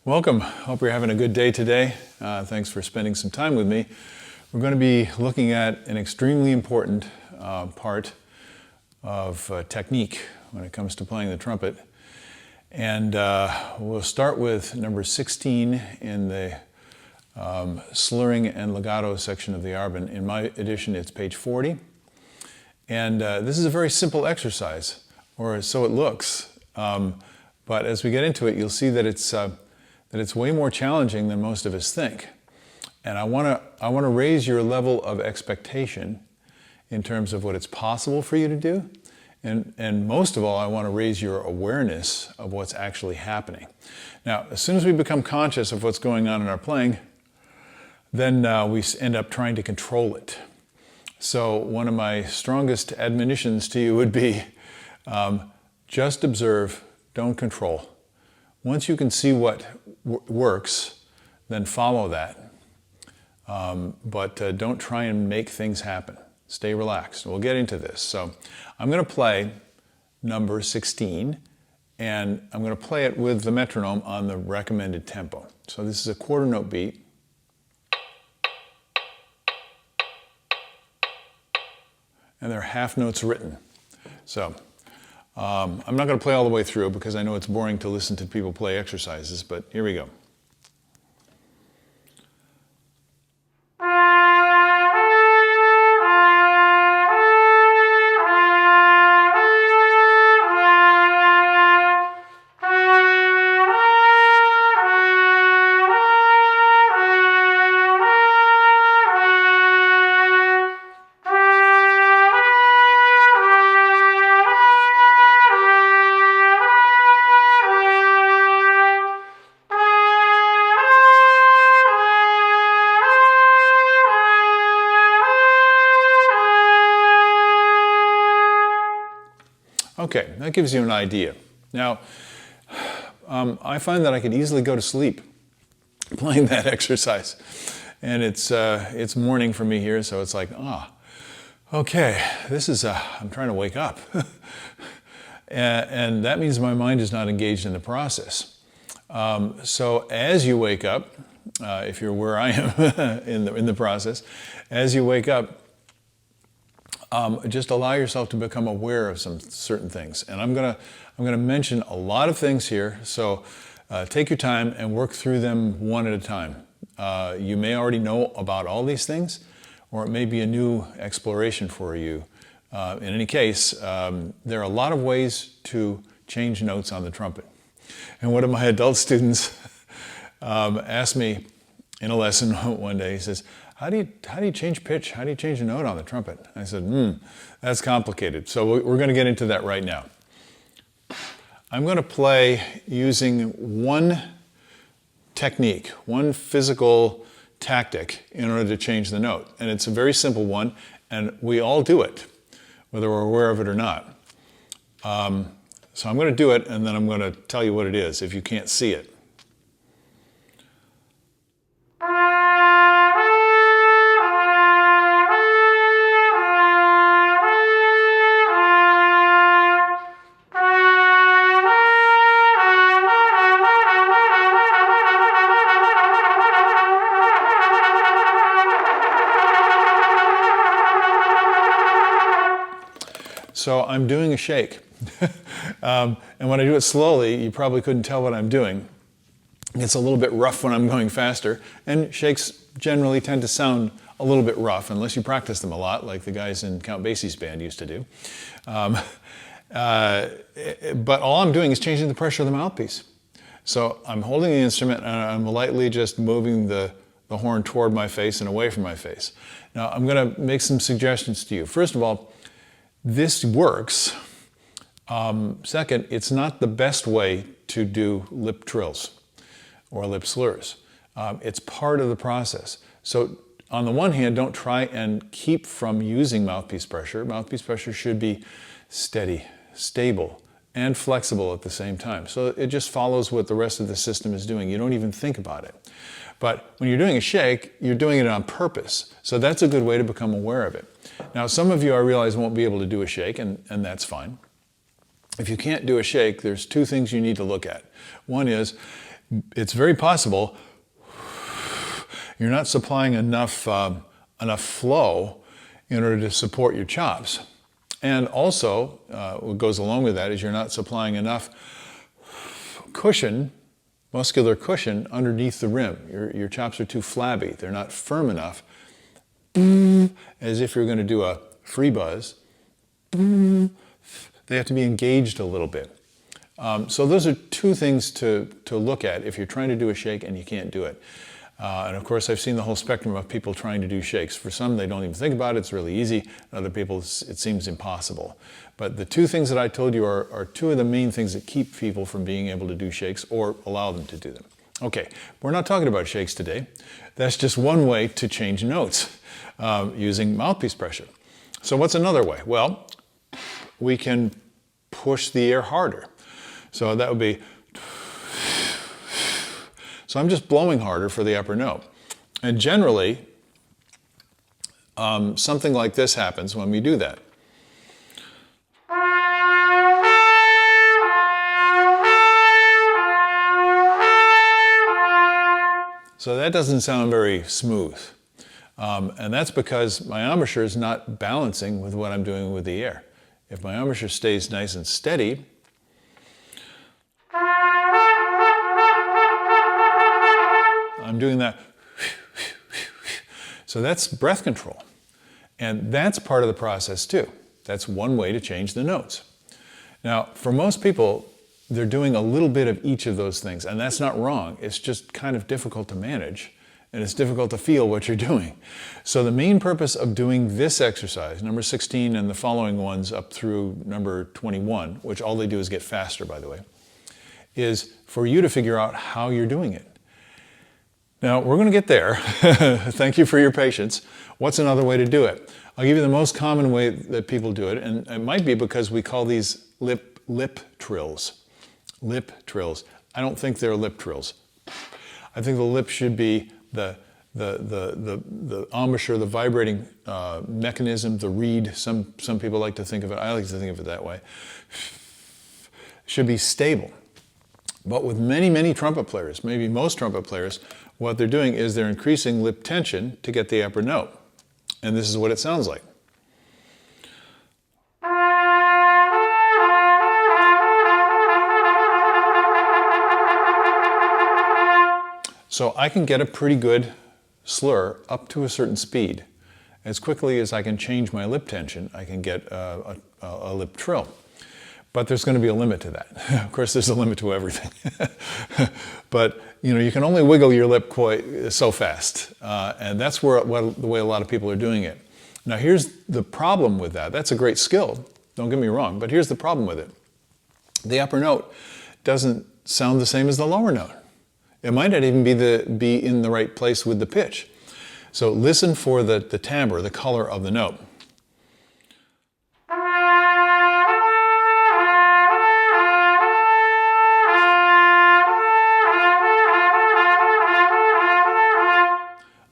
Welcome. Hope you're having a good day today. Thanks for spending some time with me. We're going to be looking at an extremely important part of technique when it comes to playing the trumpet. And we'll start with number 16 in the slurring and legato section of the Arban. In my edition, it's page 40. And this is a very simple exercise, or so it looks. But as we get into it, you'll see that it's way more challenging than most of us think. And I want to raise your level of expectation in terms of what it's possible for you to do. And most of all, I want to raise your awareness of what's actually happening. Now, as soon as we become conscious of what's going on in our playing, then we end up trying to control it. So one of my strongest admonitions to you would be, just observe, don't control. Once you can see what works, then follow that. But don't try and make things happen. Stay relaxed. We'll get into this. So I'm going to play number 16, and I'm going to play it with the metronome on the recommended tempo. So this is a quarter note beat. And there are half notes written. So I'm not going to play all the way through because I know it's boring to listen to people play exercises, but here we go. Okay, that gives you an idea. Now, I find that I could easily go to sleep playing that exercise. And it's morning for me here, so it's like, okay, this is, I'm trying to wake up. and that means my mind is not engaged in the process. So as you wake up, if you're where I am in the process, as you wake up, just allow yourself to become aware of some certain things. And I'm gonna mention a lot of things here, so take your time and work through them one at a time. You may already know about all these things, or it may be a new exploration for you. In any case, there are a lot of ways to change notes on the trumpet. And one of my adult students asked me in a lesson one day, he says, how do you change pitch? How do you change a note on the trumpet? I said, that's complicated. So we're going to get into that right now. I'm going to play using one technique, one physical tactic in order to change the note. And it's a very simple one, and we all do it, whether we're aware of it or not. So I'm going to do it, and then I'm going to tell you what it is if you can't see it. So I'm doing a shake. And when I do it slowly, you probably couldn't tell what I'm doing. It's a little bit rough when I'm going faster, and shakes generally tend to sound a little bit rough unless you practice them a lot, like the guys in Count Basie's band used to do. But all I'm doing is changing the pressure of the mouthpiece. So I'm holding the instrument and I'm lightly just moving the horn toward my face and away from my face. Now I'm going to make some suggestions to you. First of all, this works. Second, it's not the best way to do lip trills or lip slurs. It's part of the process. So on the one hand, don't try and keep from using mouthpiece pressure. Mouthpiece pressure should be steady, stable, and flexible at the same time. So it just follows what the rest of the system is doing. You don't even think about it. But when you're doing a shake, you're doing it on purpose. So that's a good way to become aware of it. Now, some of you, I realize, won't be able to do a shake, and that's fine. If you can't do a shake, there's two things you need to look at. One is, it's very possible you're not supplying enough flow in order to support your chops. And also, what goes along with that is you're not supplying enough cushion, muscular cushion, underneath the rim. Your chops are too flabby. They're not firm enough, as if you're going to do a free buzz. They have to be engaged a little bit. So those are two things to look at if you're trying to do a shake and you can't do it. And of course, I've seen the whole spectrum of people trying to do shakes. For some, they don't even think about it. It's really easy. Other people, it seems impossible. But the two things that I told you are two of the main things that keep people from being able to do shakes or allow them to do them. Okay, we're not talking about shakes today. That's just one way to change notes using mouthpiece pressure. So what's another way? Well, we can push the air harder. So that would be, so I'm just blowing harder for the upper note. And generally, something like this happens when we do that. So that doesn't sound very smooth. And that's because my embouchure is not balancing with what I'm doing with the air. If my embouchure stays nice and steady, I'm doing that. So that's breath control. And that's part of the process too. That's one way to change the notes. Now, for most people, they're doing a little bit of each of those things, and that's not wrong. It's just kind of difficult to manage, and it's difficult to feel what you're doing. So the main purpose of doing this exercise, number 16 and the following ones up through number 21, which all they do is get faster, by the way, is for you to figure out how you're doing it. Now, we're going to get there. Thank you for your patience. What's another way to do it? I'll give you the most common way that people do it, and it might be because we call these lip trills. Lip trills. I don't think they're lip trills. I think the lip should be the embouchure, the vibrating mechanism, the reed. Some people like to think of it. I like to think of it that way. Should be stable. But with many trumpet players, maybe most trumpet players, what they're doing is they're increasing lip tension to get the upper note. And this is what it sounds like. So I can get a pretty good slur up to a certain speed. As quickly as I can change my lip tension, I can get a lip trill. But there's going to be a limit to that. Of course, there's a limit to everything. But you can only wiggle your lip quite so fast. And that's the way a lot of people are doing it. Now here's the problem with that. That's a great skill, don't get me wrong, but here's the problem with it. The upper note doesn't sound the same as the lower note. It might not even be in the right place with the pitch. So listen for the timbre, the color of the note.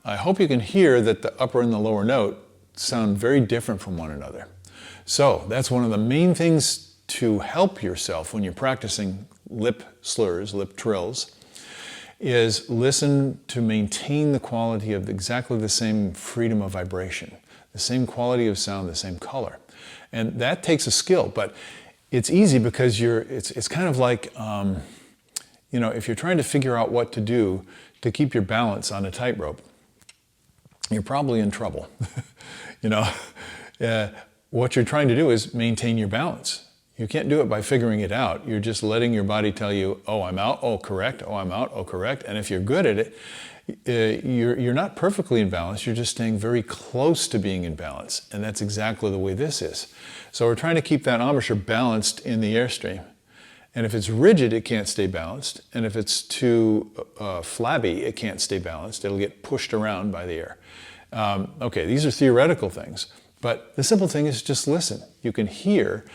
I hope you can hear that the upper and the lower note sound very different from one another. So that's one of the main things to help yourself when you're practicing lip slurs, lip trills, is listen to maintain the quality of exactly the same freedom of vibration, the same quality of sound, the same color. And that takes a skill, but it's easy because it's kind of like, if you're trying to figure out what to do to keep your balance on a tightrope, you're probably in trouble. What you're trying to do is maintain your balance. You can't do it by figuring it out. You're just letting your body tell you, oh, I'm out, oh, correct, oh, I'm out, oh, correct. And if you're good at it, you're not perfectly in balance, you're just staying very close to being in balance. And that's exactly the way this is. So we're trying to keep that embouchure balanced in the airstream. And if it's rigid, it can't stay balanced. And if it's too flabby, it can't stay balanced. It'll get pushed around by the air. Okay, these are theoretical things. But the simple thing is just listen. You can hear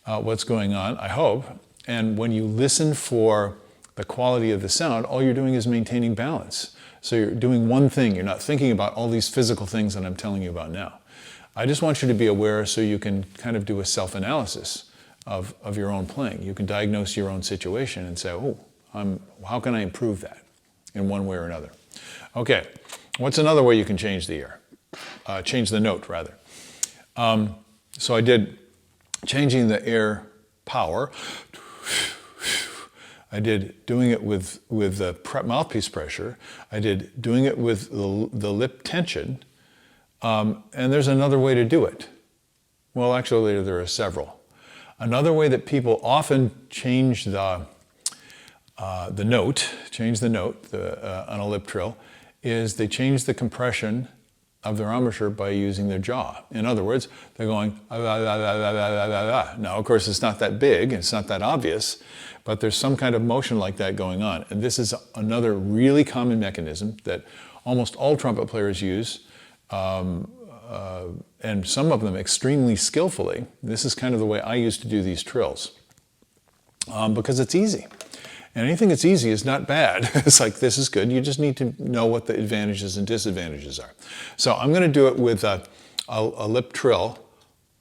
what's going on, I hope. And when you listen for the quality of the sound, all you're doing is maintaining balance. So you're doing one thing. You're not thinking about all these physical things that I'm telling you about now. I just want you to be aware so you can kind of do a self-analysis of your own playing. You can diagnose your own situation and say, oh, How can I improve that in one way or another? Okay, what's another way you can change the air? Change the note, rather. So I did changing the air power. I did doing it with the mouthpiece pressure. I did doing it with the lip tension. And there's another way to do it. Well, actually, there are several. Another way that people often change the note on a lip trill is they change the compression of their embouchure by using their jaw. In other words, they're going ah, ah, ah, ah, ah, ah, ah. Now, of course, it's not that big, it's not that obvious, but there's some kind of motion like that going on. And this is another really common mechanism that almost all trumpet players use, and some of them extremely skillfully. This is kind of the way I used to do these trills, because it's easy. And anything that's easy is not bad. It's like, this is good. You just need to know what the advantages and disadvantages are. So I'm going to do it with a lip trill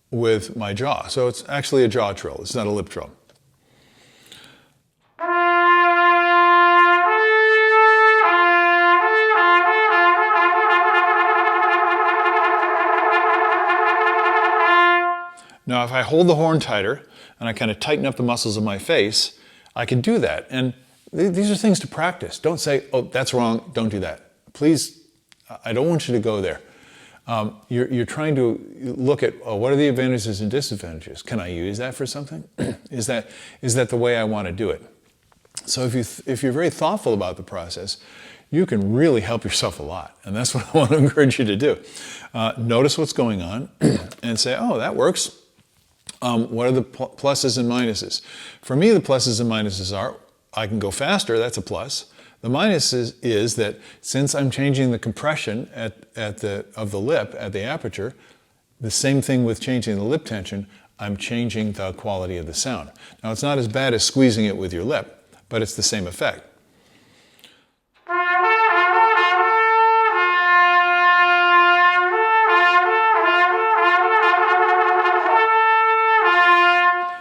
with my jaw. So it's actually a jaw trill. It's not a lip trill. Now, if I hold the horn tighter and I kind of tighten up the muscles of my face, I can do that. And these are things to practice. Don't say, oh, that's wrong, don't do that. Please, I don't want you to go there. You're trying to look at, oh, what are the advantages and disadvantages? Can I use that for something? Is that the way I want to do it? So if you're very thoughtful about the process, you can really help yourself a lot. And that's what I want to encourage you to do. Notice what's going on and say, oh, that works. What are the pluses and minuses? For me, the pluses and minuses are, I can go faster, that's a plus. The minus is that since I'm changing the compression of the lip at the aperture, the same thing with changing the lip tension, I'm changing the quality of the sound. Now, it's not as bad as squeezing it with your lip, but it's the same effect.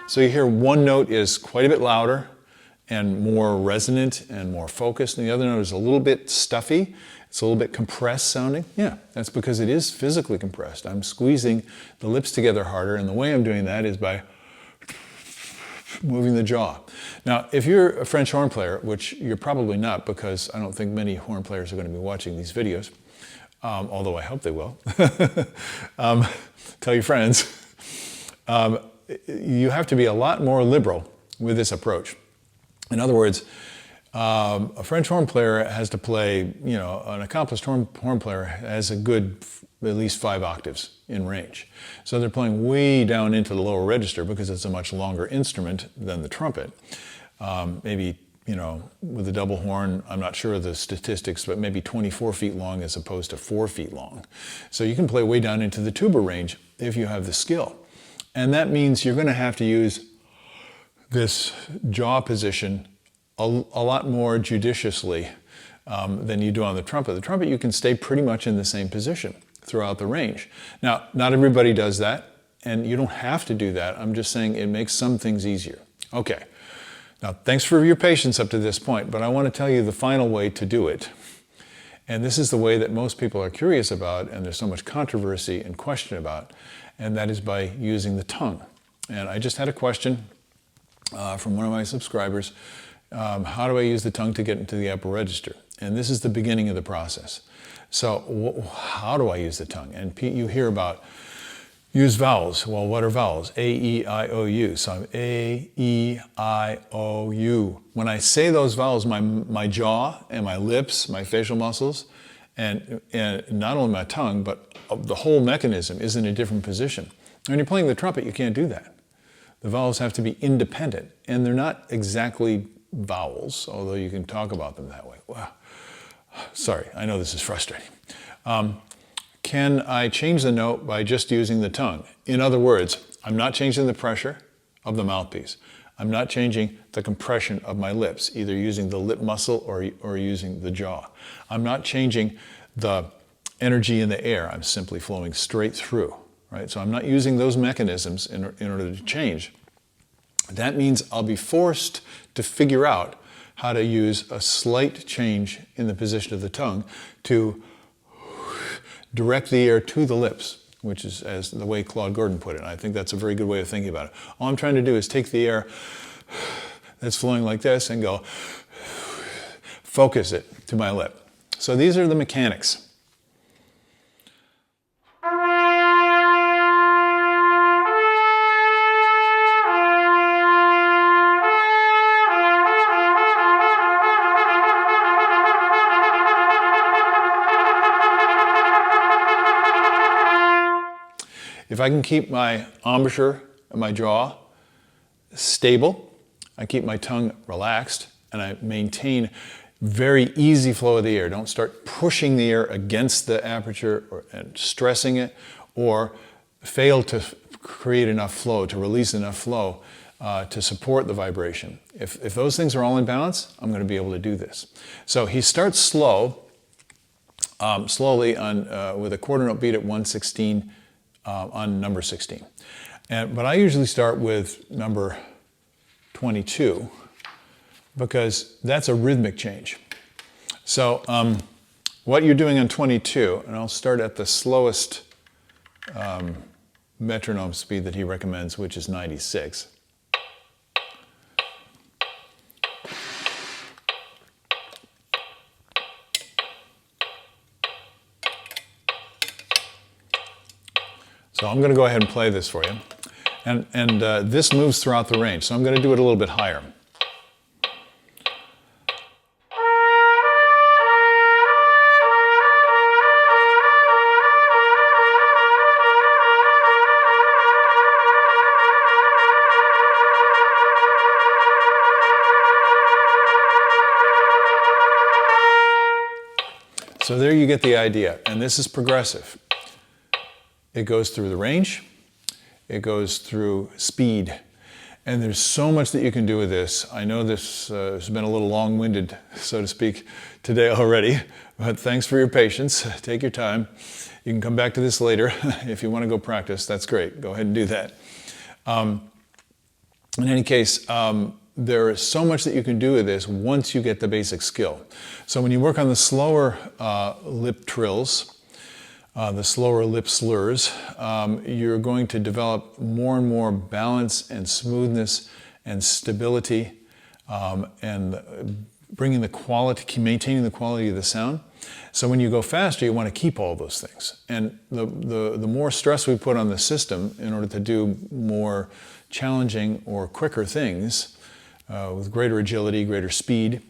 So you hear one note is quite a bit louder and more resonant and more focused, and the other note is a little bit stuffy. It's a little bit compressed sounding. Yeah, that's because it is physically compressed. I'm squeezing the lips together harder, and the way I'm doing that is by moving the jaw. Now, if you're a French horn player, which you're probably not, because I don't think many horn players are going to be watching these videos, although I hope they will. Tell your friends. You have to be a lot more liberal with this approach. In other words, a French horn player has to play, an accomplished horn player has a good at least 5 octaves in range. So they're playing way down into the lower register because it's a much longer instrument than the trumpet. Maybe, with a double horn, I'm not sure of the statistics, but maybe 24 feet long as opposed to 4 feet long. So you can play way down into the tuba range if you have the skill. And that means you're going to have to use this jaw position a lot more judiciously than you do on the trumpet. The trumpet, you can stay pretty much in the same position throughout the range. Now, not everybody does that, and you don't have to do that. I'm just saying it makes some things easier. Okay. Now, thanks for your patience up to this point, but I want to tell you the final way to do it. And this is the way that most people are curious about, and there's so much controversy and question about, and that is by using the tongue. And I just had a question from one of my subscribers. How do I use the tongue to get into the upper register? And this is the beginning of the process. So how do I use the tongue? And you hear about use vowels. Well, what are vowels? A, E, I, O, U. So I'm A, E, I, O, U. When I say those vowels, my jaw and my lips, my facial muscles, and not only my tongue, but the whole mechanism is in a different position. When you're playing the trumpet, you can't do that. The vowels have to be independent, and they're not exactly vowels, although you can talk about them that way. Wow. Sorry, I know this is frustrating. Can I change the note by just using the tongue? In other words, I'm not changing the pressure of the mouthpiece. I'm not changing the compression of my lips, either using the lip muscle or using the jaw. I'm not changing the energy in the air. I'm simply flowing straight through, right? So I'm not using those mechanisms in order to change. That means I'll be forced to figure out how to use a slight change in the position of the tongue to direct the air to the lips, which is as the way Claude Gordon put it. I think that's a very good way of thinking about it. All I'm trying to do is take the air that's flowing like this and go, focus it to my lip. So these are the mechanics. If I can keep my embouchure and my jaw stable, I keep my tongue relaxed, and I maintain very easy flow of the air. Don't start pushing the air against the aperture and stressing it, or fail to create enough flow, to release enough flow to support the vibration. If those things are all in balance, I'm going to be able to do this. So he starts slowly on with a quarter note beat at 1/16 on number 16. But I usually start with number 22 because that's a rhythmic change. So what you're doing on 22, and I'll start at the slowest metronome speed that he recommends, which is 96. So I'm going to go ahead and play this for you. And this moves throughout the range, so I'm going to do it a little bit higher. So there you get the idea, and this is progressive. It goes through the range, it goes through speed, and there's so much that you can do with this. I know this has been a little long-winded, so to speak, today already, but thanks for your patience. Take your time. You can come back to this later if you want to go practice. That's great. Go ahead and do that. In any case, there is so much that you can do with this once you get the basic skill. So when you work on the slower lip trills, the slower lip slurs, you're going to develop more and more balance and smoothness and stability, and bringing the quality, maintaining the quality of the sound. So when you go faster, you want to keep all those things. And the more stress we put on the system in order to do more challenging or quicker things, with greater agility, greater speed,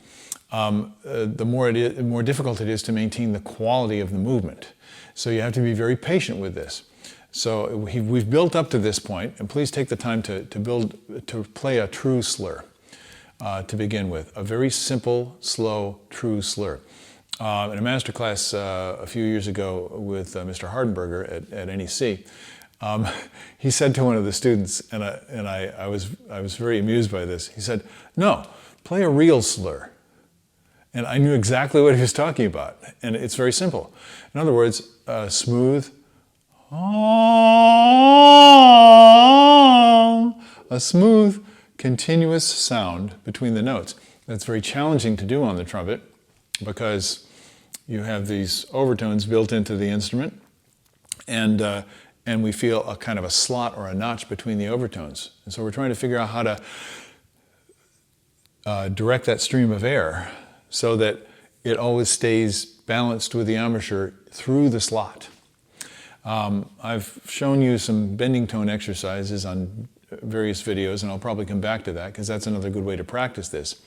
the more difficult it is to maintain the quality of the movement. So you have to be very patient with this. So we've built up to this point, and please take the time to play a true slur to begin with. A very simple, slow, true slur. In a master class a few years ago with Mr. Hardenberger at NEC, he said to one of the students, and I was very amused by this. He said, "No, play a real slur." And I knew exactly what he was talking about. And it's very simple. In other words, smooth, a smooth, continuous sound between the notes. That's very challenging to do on the trumpet because you have these overtones built into the instrument, and we feel a kind of a slot or a notch between the overtones. And so we're trying to figure out how to direct that stream of air so that it always stays balanced with the embouchure through the slot. I've shown you some bending tone exercises on various videos, and I'll probably come back to that because that's another good way to practice this.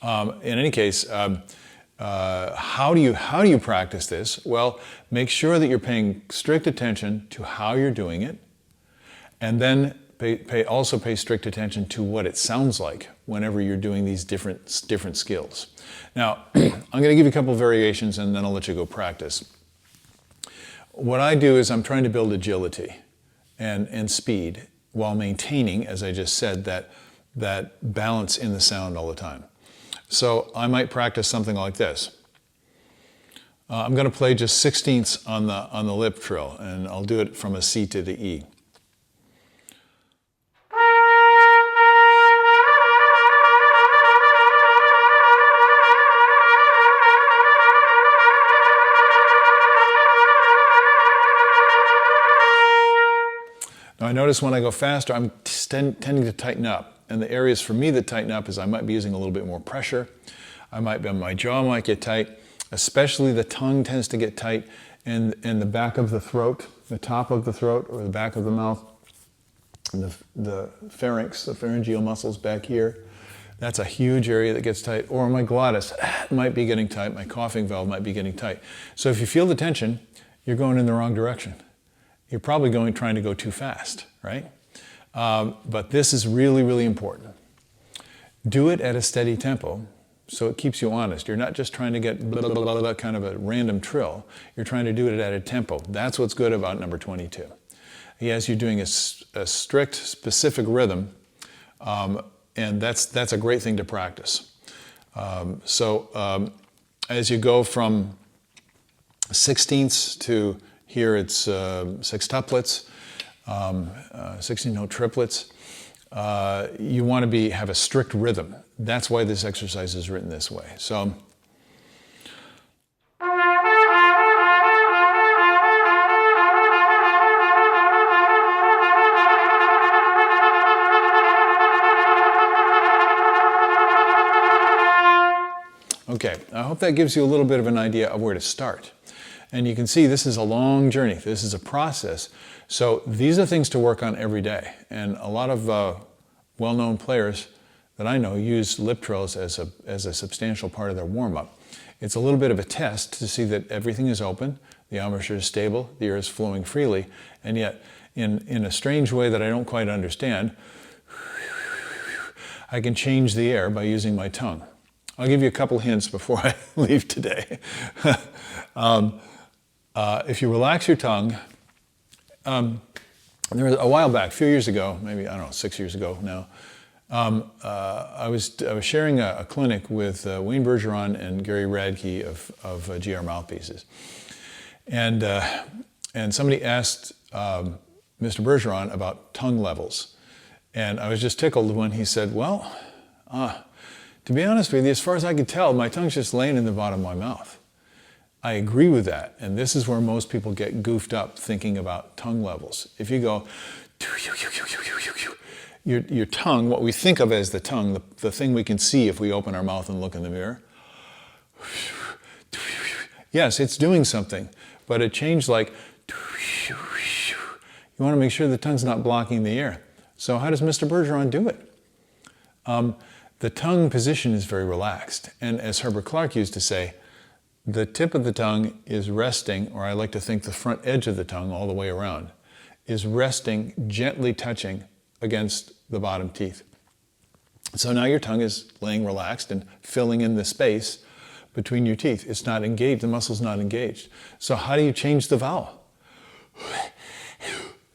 In any case, how do you practice this? Well, make sure that you're paying strict attention to how you're doing it, and then also pay strict attention to what it sounds like whenever you're doing these different skills. Now, I'm going to give you a couple of variations, and then I'll let you go practice. What I do is I'm trying to build agility and speed while maintaining, as I just said, that balance in the sound all the time. So I might practice something like this. I'm going to play just 16ths on the lip trill, and I'll do it from a C to the E. I notice when I go faster, I'm tending to tighten up. And the areas for me that tighten up is I might be using a little bit more pressure. My jaw might get tight, especially the tongue tends to get tight, and the back of the throat, the top of the throat or the back of the mouth, and the pharynx, the pharyngeal muscles back here. That's a huge area that gets tight. Or my glottis might be getting tight, my coughing valve might be getting tight. So if you feel the tension, you're going in the wrong direction. You're probably trying to go too fast, right? But this is really, really important. Do it at a steady tempo so it keeps you honest. You're not just trying to get blah, blah, blah, blah, kind of a random trill. You're trying to do it at a tempo. That's what's good about number 22. He has you doing a strict, specific rhythm, and that's a great thing to practice. As you go from sixteenths to here it's sextuplets, 16-note triplets, you want to have a strict rhythm. That's why this exercise is written this way. So. Okay, I hope that gives you a little bit of an idea of where to start. And you can see this is a long journey. This is a process. So these are things to work on every day. And a lot of well-known players that I know use lip trills as a substantial part of their warm-up. It's a little bit of a test to see that everything is open, the embouchure is stable, the air is flowing freely, and yet in a strange way that I don't quite understand, I can change the air by using my tongue. I'll give you a couple hints before I leave today. If you relax your tongue, there was a while back, a few years ago, maybe, I don't know, 6 years ago now, I was sharing a clinic with Wayne Bergeron and Gary Radke of GR Mouthpieces. And somebody asked Mr. Bergeron about tongue levels. And I was just tickled when he said, well, to be honest with you, as far as I can tell, my tongue's just laying in the bottom of my mouth. I agree with that, and this is where most people get goofed up thinking about tongue levels. If you go, your tongue, what we think of as the tongue, the thing we can see if we open our mouth and look in the mirror, yes, it's doing something, but it changed like, you want to make sure the tongue's not blocking the air. So how does Mr. Bergeron do it? The tongue position is very relaxed. And as Herbert Clark used to say, the tip of the tongue is resting, or I like to think the front edge of the tongue all the way around, is resting, gently touching against the bottom teeth. So now your tongue is laying relaxed and filling in the space between your teeth. It's not engaged, the muscle's not engaged. So how do you change the vowel?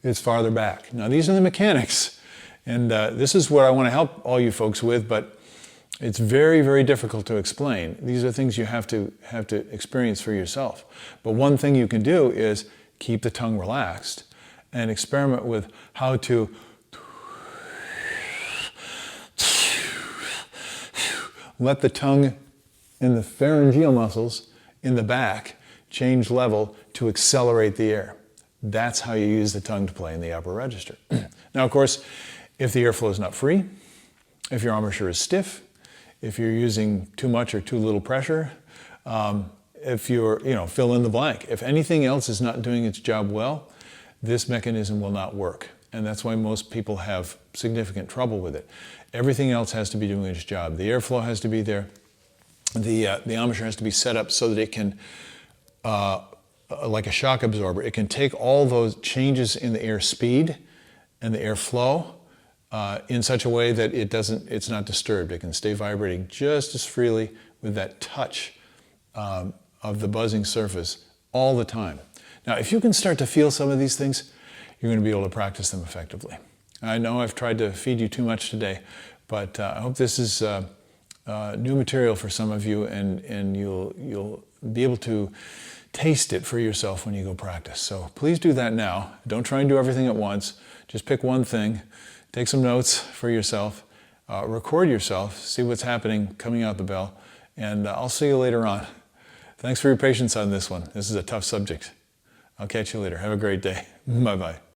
It's farther back. Now these are the mechanics, and this is what I want to help all you folks with, but it's very, very difficult to explain. These are things you have to experience for yourself. But one thing you can do is keep the tongue relaxed and experiment with how to let the tongue and the pharyngeal muscles in the back change level to accelerate the air. That's how you use the tongue to play in the upper register. Now, of course, if the airflow is not free, if your embouchure is stiff, if you're using too much or too little pressure, if you're, fill in the blank. If anything else is not doing its job well, this mechanism will not work. And that's why most people have significant trouble with it. Everything else has to be doing its job. The airflow has to be there. The embouchure has to be set up so that it can, like a shock absorber, it can take all those changes in the air speed and the airflow in such a way that it's not disturbed. It can stay vibrating just as freely with that touch of the buzzing surface all the time. Now, if you can start to feel some of these things, you're going to be able to practice them effectively. I know I've tried to feed you too much today, but I hope this is new material for some of you, and you'll be able to taste it for yourself when you go practice. So please do that now. Don't try and do everything at once. Just pick one thing. Take some notes for yourself, record yourself, see what's happening coming out the bell, and I'll see you later on. Thanks for your patience on this one. This is a tough subject. I'll catch you later. Have a great day. Bye-bye.